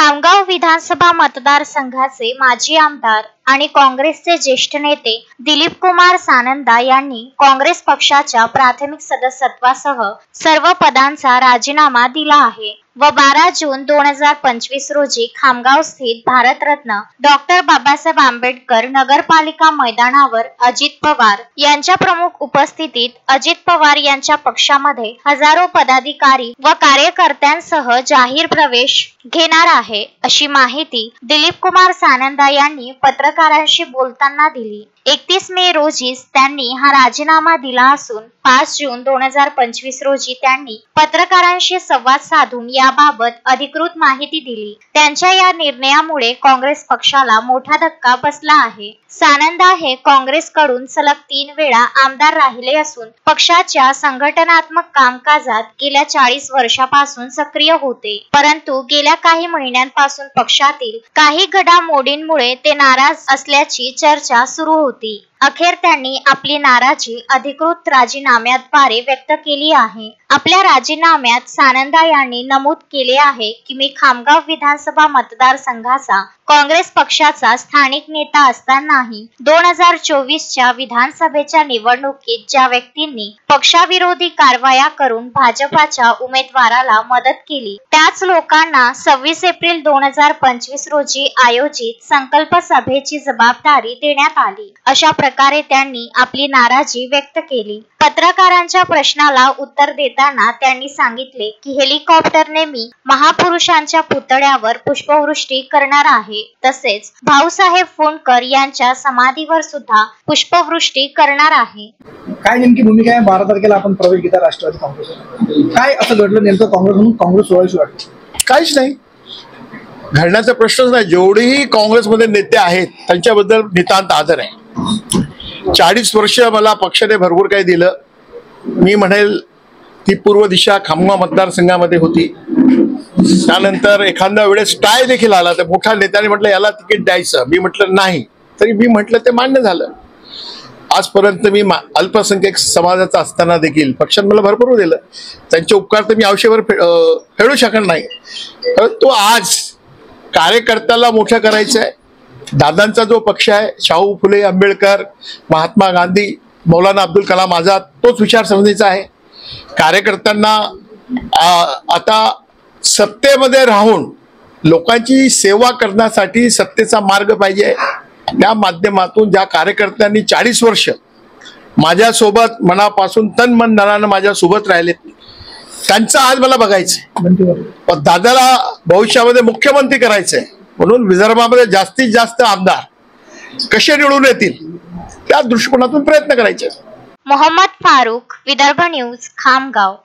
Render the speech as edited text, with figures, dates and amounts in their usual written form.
खामगाव विधानसभा मतदारसंघाचे माजी आमदार आणि काँग्रेसचे ज्येष्ठ नेते दिलीप कुमार सानंदा यांनी काँग्रेस पक्षाच्या प्राथमिक सदस्यत्वासह सर्व पदांचा राजीनामा दिला आहे व 12 जून 2025 रोजी खामगाव स्थित भारतरत्न डॉक्टर बाबासाहेब आंबेडकर नगरपालिका मैदानावर अजित पवार यांच्या प्रमुख उपस्थितीत अजित पवार यांच्या पक्षामध्ये हजारो पदाधिकारी व कार्यकर्त्यांसह जाहीर प्रवेश घेणार आहे, अशी माहिती दिलीप कुमार सानंदा यांनी पत्रकारांशी बोलताना दिली। 31 मे रोजी त्यांनी हा राजीनामा दिला असून 5 जून 2025 रोजी त्यांनी पत्रकारांशी संवाद साधून याबाबत अधिकृत माहिती दिली। त्यांच्या या निर्णयामुळे काँग्रेस पक्षाला मोठा धक्का बसला आहे। सानंदा हे काँग्रेसकडून सलग 3 वेळा आमदार राहिले असून पक्षाच्या संघटनात्मक कामकाजात गेल्या 40 वर्षापासून सक्रिय होते, परंतु गेल्या काही महिन्यांपासून पक्षातील काही घडामोडींमुळे ते नाराज असल्याची चर्चा सुरू होती। अखेर त्यांनी आपली नाराजी अधिकृत राजीनाम्याद्वारे व्यक्त केली आहे। आपल्या राजीनाम्यात सानंदा यांनी नमूद केले आहे की मी खामगाव विधानसभा मतदारसंघाचा काँग्रेस पक्षाचा स्थानिक नेता असतानाही 2024च्या विधानसभेच्या निवडणुकीत ज्या व्यक्तींनी पक्षाविरोधी कारवाया करून भाजपाच्या उमेदवाराला मदत केली त्याच लोकांना 26 एप्रिल 2025 रोजी आयोजित संकल्प सभेची जबाबदारी देण्यात आली। अशा प्रकारे त्यांनी आपली नाराजी व्यक्त केली। पत्रकारांच्या प्रश्नाला उत्तर देताना त्यांनी सांगितले की हेलिकॉप्टरने मी महापुरुषांच्या पुतळ्यावर पुष्पवृष्टी करणार आहे, तसेच भाऊसाहेब फुंडकर यांच्या समाधीवर सुद्धा पुष्पवृष्टी करणार आहे। काय नेमकी भूमिका आहे? 12 तारखेला आपण प्रवेश घेता राष्ट्रवादी काँग्रेस, काय असं घडलं नेमकं काँग्रेस म्हणून काँग्रेस सोडायची वाटतं? काहीच नाही, घडण्याचा प्रश्नच नाही। जेवढेही काँग्रेसमध्ये नेते आहेत त्यांच्याबद्दल नितांत आदर आहे। 40 वर्ष मला पक्षाने भरपूर काही दिलं। मी म्हणेल ती पूर्व दिशा खामगाव मतदारसंघामध्ये होती। त्यानंतर एखाद्या वेळेस टाय देखील आला तर मोठ्या नेत्याने म्हटलं याला तिकीट द्यायचं, मी म्हटलं नाही, तरी मी म्हटलं ते मान्य झालं। आजपर्यंत मी अल्पसंख्याक समाजाचा असताना देखील पक्षाने मला भरपूर दिलं, त्यांचे उपकार तर मी आयुष्यभर फेडू शकणार नाही। परंतु आज कार्यकर्त्याला मोठं करायचं आहे। दादांचा जो पक्ष आहे, शाहू फुले आंबेडकर, महात्मा गांधी, मौलाना अब्दुल कलाम आझाद, तोच विचारसरणीचा आहे। कार्यकर्त्यांना आता सत्तेमध्ये राहून लोकांची सेवा करण्यासाठी सत्तेचा मार्ग पाहिजे। त्या माध्यमातून ज्या कार्यकर्त्यांनी 40 वर्ष माझ्यासोबत मनापासून तन मन धनानं माझ्यासोबत राहिले त्यांचं आज मला बघायचंय। पण दादाला भविष्यामध्ये मुख्यमंत्री करायचंय, म्हणून विदर्भामध्ये जास्तीत जास्त आमदार कसे निवडून येतील त्या दृष्टिकोनातून प्रयत्न करायचे। मोहम्मद फारूक, विदर्भ न्यूज, खामगाव।